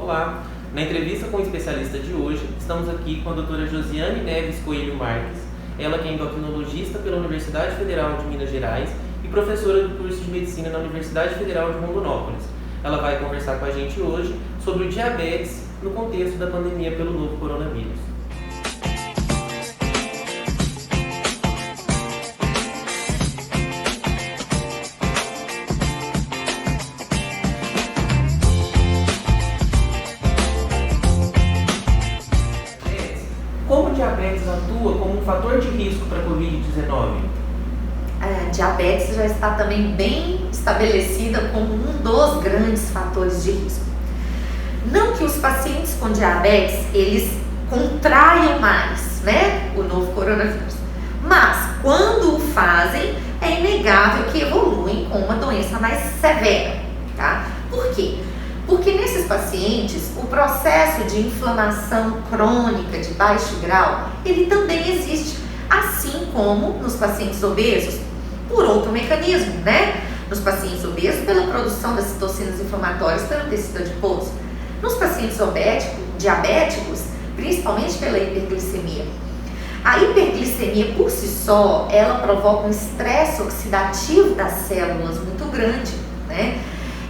Olá! Na entrevista com o especialista de hoje, estamos aqui com a doutora Josiane Neves Coelho Marques, ela que é endocrinologista pela Universidade Federal de Minas Gerais e professora do curso de Medicina na Universidade Federal de Rondonópolis. Ela vai conversar com a gente hoje sobre o diabetes no contexto da pandemia pelo novo coronavírus. Como o diabetes atua como um fator de risco para a Covid-19? A diabetes já está também bem estabelecida como um dos grandes fatores de risco. Não que os pacientes com diabetes, eles contraiam mais, o novo coronavírus. Mas, quando o fazem, é inegável que evoluem com uma doença mais severa, tá? Por quê? Porque nesses pacientes, o processo de inflamação crônica de baixo grau, ele também existe, assim como nos pacientes obesos, por outro mecanismo, Nos pacientes obesos, pela produção das citocinas inflamatórias pelo tecido adiposo. Nos pacientes diabéticos, principalmente pela hiperglicemia. A hiperglicemia por si só, ela provoca um estresse oxidativo das células muito grande,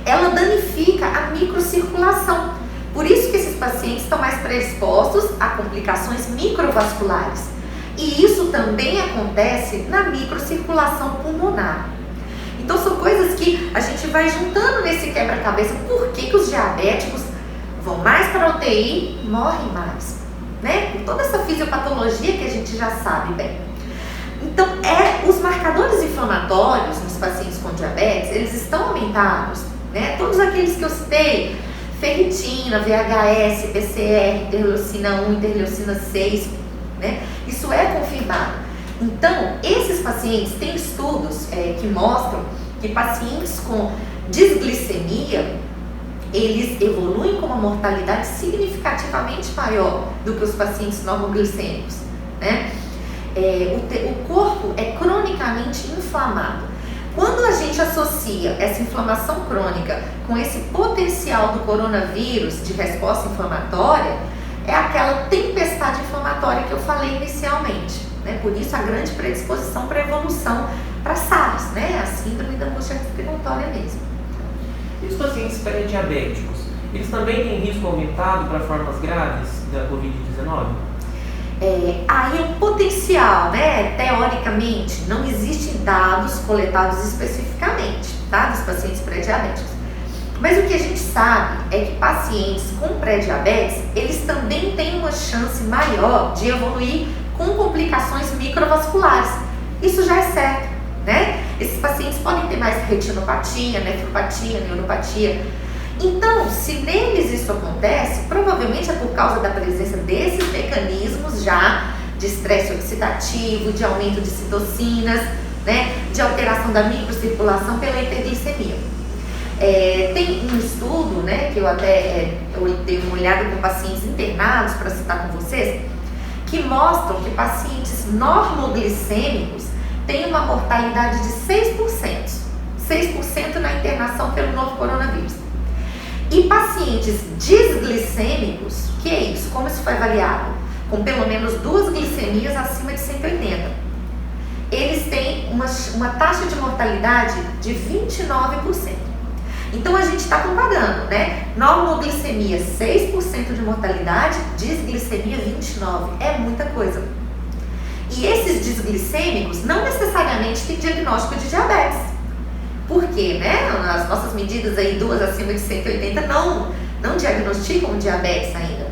Ela danifica a microcirculação. Por isso que esses pacientes estão mais predispostos a complicações microvasculares. E isso também acontece na microcirculação pulmonar. Então são coisas que a gente vai juntando nesse quebra-cabeça. Por que os diabéticos vão mais para a UTI e morrem mais? Por toda essa fisiopatologia que a gente já sabe bem. Então, os marcadores inflamatórios nos pacientes com diabetes, eles estão aumentados. Todos aqueles que eu citei, ferritina, VHS, PCR, interleucina 1, interleucina 6, isso é confirmado. Então, esses pacientes, tem estudos que mostram que pacientes com desglicemia, eles evoluem com uma mortalidade significativamente maior do que os pacientes normoglicêmicos, O corpo é cronicamente inflamado. Quando a gente associa essa inflamação crônica com esse potencial do coronavírus de resposta inflamatória, é aquela tempestade inflamatória que eu falei inicialmente. Por isso a grande predisposição para a evolução para SARS, a síndrome da angústia respiratória mesmo. E os pacientes pré-diabéticos, eles também têm risco aumentado para formas graves da Covid-19? Aí o potencial, teoricamente, não existem dados coletados especificamente, dos pacientes pré-diabéticos. Mas o que a gente sabe é que pacientes com pré-diabetes, eles também têm uma chance maior de evoluir com complicações microvasculares. Isso já é certo, Esses pacientes podem ter mais retinopatia, nefropatia, neuropatia. Então, se neles isso acontece, provavelmente é por causa da presença desses mecanismos já de estresse oxidativo, de aumento de citocinas, de alteração da microcirculação pela hiperglicemia. Tem um estudo, que eu até dei uma olhada com pacientes internados, para citar com vocês, que mostram que pacientes normoglicêmicos têm uma mortalidade de 6%. 6% na internação pelo novo coronavírus. E pacientes desglicêmicos, que é isso? Como isso foi avaliado? Com pelo menos 2 glicemias acima de 180. Eles têm uma taxa de mortalidade de 29%. Então a gente está comparando, Normoglicemia 6% de mortalidade, desglicemia 29%. É muita coisa. E esses desglicêmicos não necessariamente têm diagnóstico de diabetes. Por quê, As nossas medidas aí, 2 acima de 180, não diagnosticam diabetes ainda.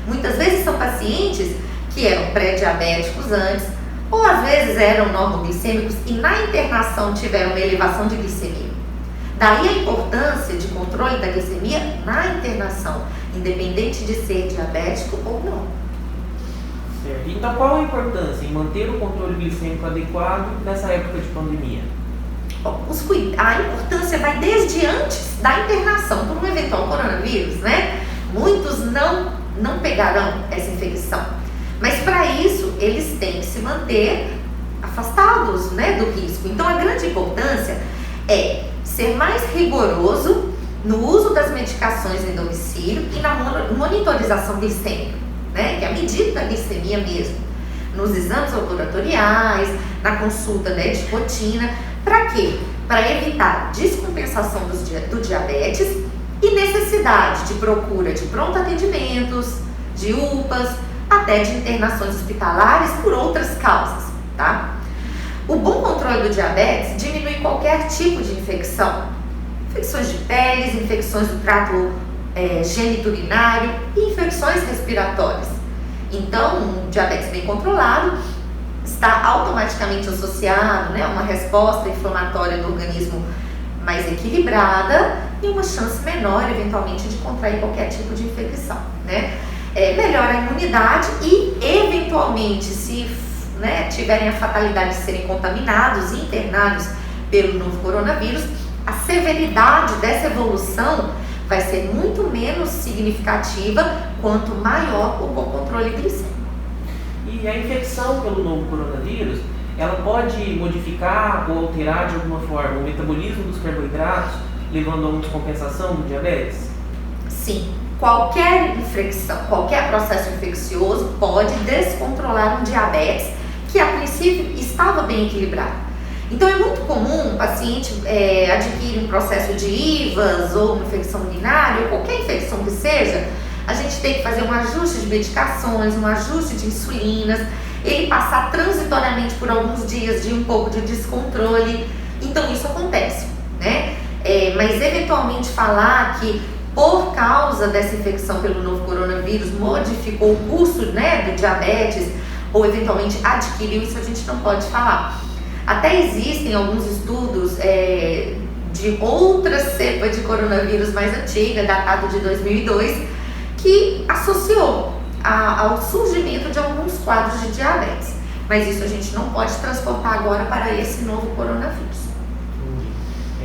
Muitas vezes são pacientes que eram pré-diabéticos antes, ou às vezes eram normoglicêmicos e na internação tiveram uma elevação de glicemia. Daí a importância de controle da glicemia na internação, independente de ser diabético ou não. Certo. Então, qual a importância em manter o controle glicêmico adequado nessa época de pandemia? A importância vai desde antes da internação por um eventual coronavírus, Muitos não pegarão essa infecção, mas para isso eles têm que se manter afastados, do risco. Então a grande importância é ser mais rigoroso no uso das medicações em domicílio e na monitorização glicêmica, né, que é a medida da glicemia mesmo, nos exames laboratoriais, na consulta, né, de rotina. Para quê? Para evitar descompensação do diabetes e necessidade de procura de pronto atendimentos, de UPAs, até de internações hospitalares por outras causas, tá? O bom controle do diabetes diminui qualquer tipo de infecção, infecções de peles, infecções do trato geniturinário e infecções respiratórias. Então, um diabetes bem controlado está automaticamente associado, né, a uma resposta inflamatória do organismo mais equilibrada e uma chance menor, eventualmente, de contrair qualquer tipo de infecção, né? Melhora a imunidade e, eventualmente, se tiverem a fatalidade de serem contaminados e internados pelo novo coronavírus, a severidade dessa evolução vai ser muito menos significativa quanto maior o bom controle glicêmico. E a infecção pelo novo coronavírus, ela pode modificar ou alterar de alguma forma o metabolismo dos carboidratos, levando a uma descompensação do diabetes? Sim. Qualquer infecção, qualquer processo infeccioso pode descontrolar um diabetes que a princípio estava bem equilibrado. Então é muito comum o paciente adquirir um processo de IVAs ou uma infecção urinária, ou qualquer infecção que seja, a gente tem que fazer um ajuste de medicações, um ajuste de insulinas, ele passar transitoriamente por alguns dias de um pouco de descontrole. Então isso acontece, né? Mas eventualmente falar que por causa dessa infecção pelo novo coronavírus modificou o curso, né, do diabetes ou eventualmente adquiriu, isso a gente não pode falar. Até existem alguns estudos de outra cepa de coronavírus mais antiga, datado de 2002, que associou ao surgimento de alguns quadros de diabetes. Mas isso a gente não pode transportar agora para esse novo coronavírus.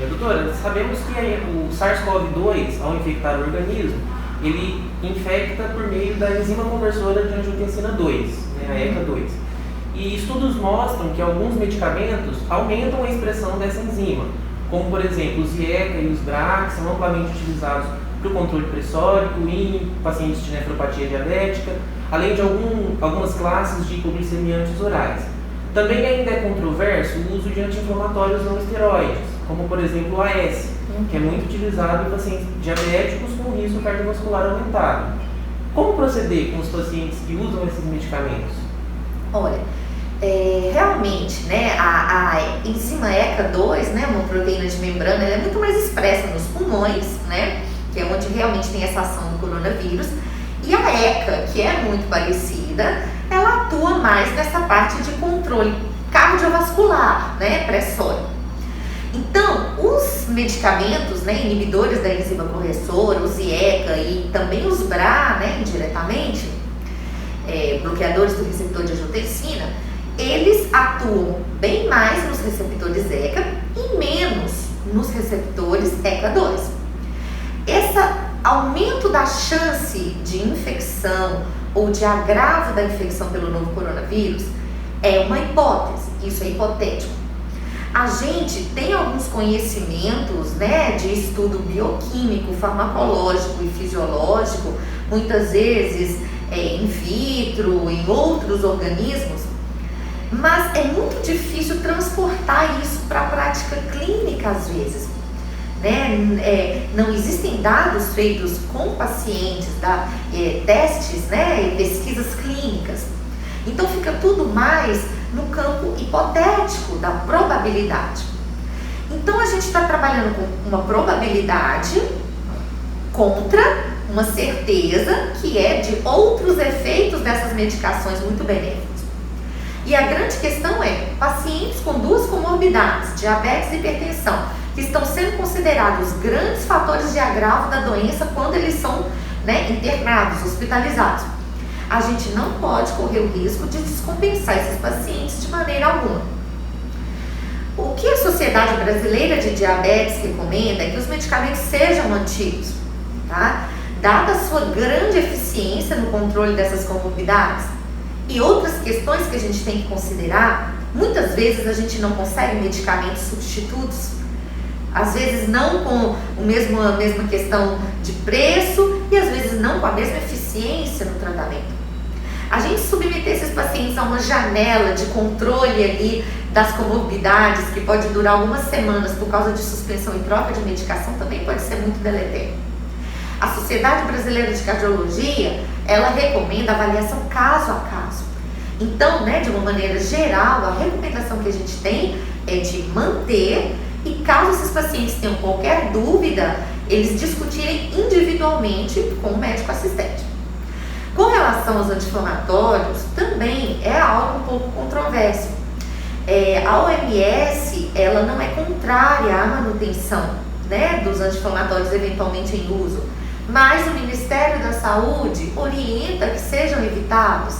Doutora, sabemos que o SARS-CoV-2, ao infectar o organismo, ele infecta por meio da enzima conversora de angiotensina 2, né, a ECA2. E estudos mostram que alguns medicamentos aumentam a expressão dessa enzima, como por exemplo os IECA e os DRAX são amplamente utilizados para o controle pressórico em pacientes de nefropatia diabética, além de algumas classes de hipoglicemiantes orais. Também ainda é controverso o uso de anti-inflamatórios não esteroides, como por exemplo o AS, que é muito utilizado em pacientes diabéticos com risco cardiovascular aumentado. Como proceder com os pacientes que usam esses medicamentos? Olha, realmente, né, a enzima ECA2, né, uma proteína de membrana, ela é muito mais expressa nos pulmões, né, que é onde realmente tem essa ação do coronavírus, e a ECA, que é muito parecida, ela atua mais nessa parte de controle cardiovascular, né, pressórico. Então, os medicamentos, né, inibidores da enzima corressora, os IECA e também os BRA, né, indiretamente, bloqueadores do receptor de angiotensina, eles atuam bem mais nos receptores ECA e menos nos receptores ECA2. Esse aumento da chance de infecção ou de agravo da infecção pelo novo coronavírus é uma hipótese, isso é hipotético. A gente tem alguns conhecimentos, né, de estudo bioquímico, farmacológico e fisiológico, muitas vezes in vitro, em outros organismos, mas é muito difícil transportar isso para a prática clínica às vezes. Né? Não existem dados feitos com pacientes, testes, né, e pesquisas clínicas. Então fica tudo mais no campo hipotético da probabilidade. Então a gente está trabalhando com uma probabilidade contra uma certeza que é de outros efeitos dessas medicações muito benéficos. E a grande questão é, pacientes com duas comorbidades, diabetes e hipertensão, que estão sendo considerados grandes fatores de agravo da doença quando eles são, né, internados, hospitalizados. A gente não pode correr o risco de descompensar esses pacientes de maneira alguma. O que a Sociedade Brasileira de Diabetes recomenda é que os medicamentos sejam mantidos, tá? Dada a sua grande eficiência no controle dessas comorbidades e outras questões que a gente tem que considerar, muitas vezes a gente não consegue medicamentos substitutos Às vezes não com a mesma questão de preço e às vezes não com a mesma eficiência no tratamento. A gente submeter esses pacientes a uma janela de controle ali das comorbidades, que pode durar algumas semanas por causa de suspensão e troca de medicação, também pode ser muito deletério. A Sociedade Brasileira de Cardiologia, ela recomenda avaliação caso a caso. Então, de uma maneira geral, a recomendação que a gente tem é de manter, e caso esses pacientes tenham qualquer dúvida, eles discutirem individualmente com o médico assistente. Com relação aos anti-inflamatórios, também é algo um pouco controverso. A OMS, ela não é contrária à manutenção, dos anti-inflamatórios eventualmente em uso, mas o Ministério da Saúde orienta que sejam evitados,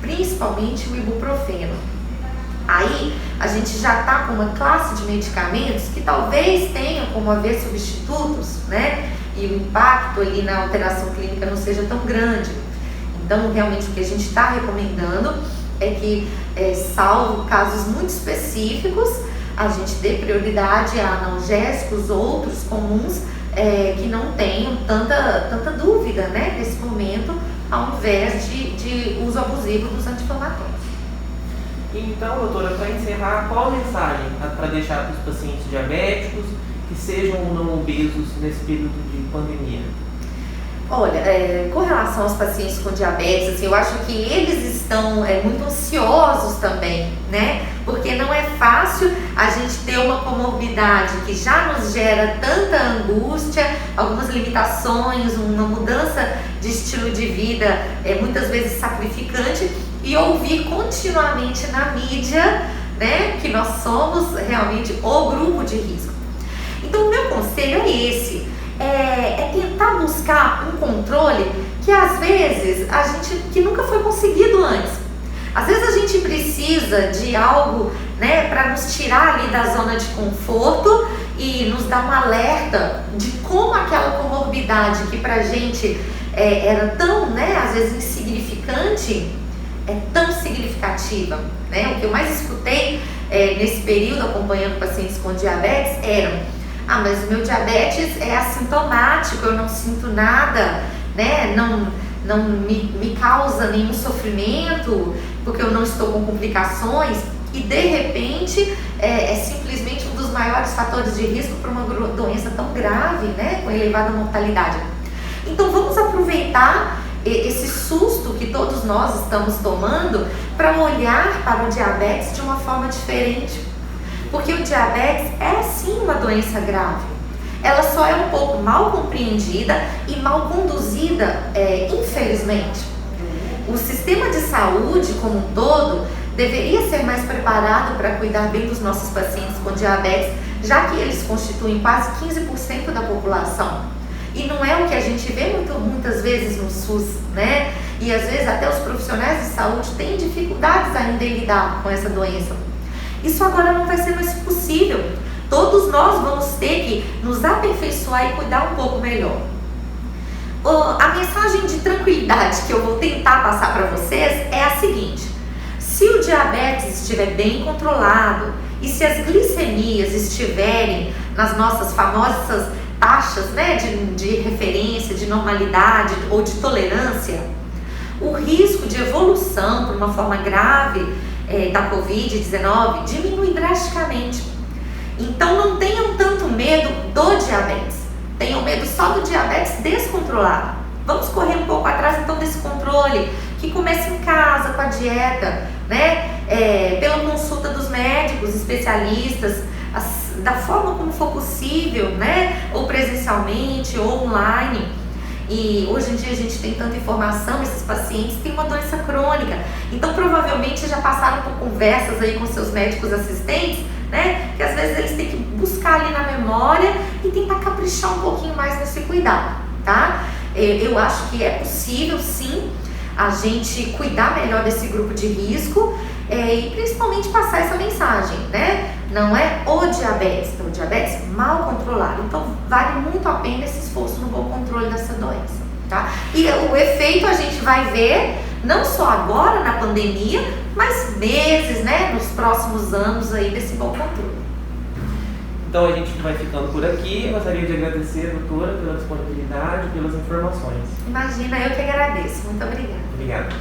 principalmente o ibuprofeno. Aí a gente já está com uma classe de medicamentos que talvez tenham como haver substitutos, e o impacto ali na alteração clínica não seja tão grande. Então, realmente, o que a gente está recomendando é que, salvo casos muito específicos, a gente dê prioridade a analgésicos, outros comuns, que não tenham tanta dúvida, nesse momento, ao invés de uso abusivo dos anti-inflamatórios. Então, doutora, para encerrar, qual a mensagem para deixar para os pacientes diabéticos que sejam ou não obesos nesse período de pandemia? Olha, com relação aos pacientes com diabetes, eu acho que eles estão muito ansiosos também, Porque não é fácil a gente ter uma comorbidade que já nos gera tanta angústia, algumas limitações, uma mudança de estilo de vida, muitas vezes sacrificante, e ouvir continuamente na mídia, que nós somos realmente o grupo de risco. Então, o meu conselho é esse. É tentar buscar um controle que às vezes que nunca foi conseguido antes. Às vezes a gente precisa de algo, para nos tirar ali da zona de conforto e nos dar um alerta de como aquela comorbidade que pra gente era tão, às vezes insignificante, é tão significativa, O que eu mais escutei nesse período acompanhando pacientes com diabetes mas o meu diabetes é assintomático, eu não sinto nada, não me causa nenhum sofrimento, porque eu não estou com complicações, e de repente é simplesmente um dos maiores fatores de risco para uma doença tão grave, com elevada mortalidade. Então vamos aproveitar esse susto que todos nós estamos tomando para olhar para o diabetes de uma forma diferente. Porque o diabetes é sim uma doença grave. Ela só é um pouco mal compreendida e mal conduzida, infelizmente. O sistema de saúde como um todo deveria ser mais preparado para cuidar bem dos nossos pacientes com diabetes, já que eles constituem quase 15% da população. E não é o que a gente vê muitas vezes no SUS, E às vezes até os profissionais de saúde têm dificuldades ainda em lidar com essa doença. Isso agora não vai ser mais possível. Todos nós vamos ter que nos aperfeiçoar e cuidar um pouco melhor. A mensagem de tranquilidade que eu vou tentar passar para vocês é a seguinte: se o diabetes estiver bem controlado e se as glicemias estiverem nas nossas famosas taxas, de referência, de normalidade ou de tolerância, o risco de evolução para uma forma grave da Covid-19 diminui drasticamente. Então não tenham tanto medo do diabetes, tenham medo só do diabetes descontrolado. Vamos correr um pouco atrás então desse controle, que começa em casa com a dieta, pela consulta dos médicos, especialistas, da forma como for possível, ou presencialmente ou online. E hoje em dia a gente tem tanta informação, esses pacientes têm uma doença crônica, então provavelmente já passaram por conversas aí com seus médicos assistentes, que às vezes eles têm que buscar ali na memória e tentar caprichar um pouquinho mais nesse cuidado, tá? Eu acho que é possível sim a gente cuidar melhor desse grupo de risco e principalmente passar essa mensagem, Não é o diabetes mal controlado. Então vale muito a pena esse esforço no bom controle dessa doença, tá? E o efeito a gente vai ver não só agora na pandemia, mas meses, nos próximos anos aí desse bom controle. Então a gente vai ficando por aqui. Eu gostaria de agradecer a doutora pela disponibilidade, pelas informações. Imagina, eu que agradeço. Muito obrigada. Obrigado.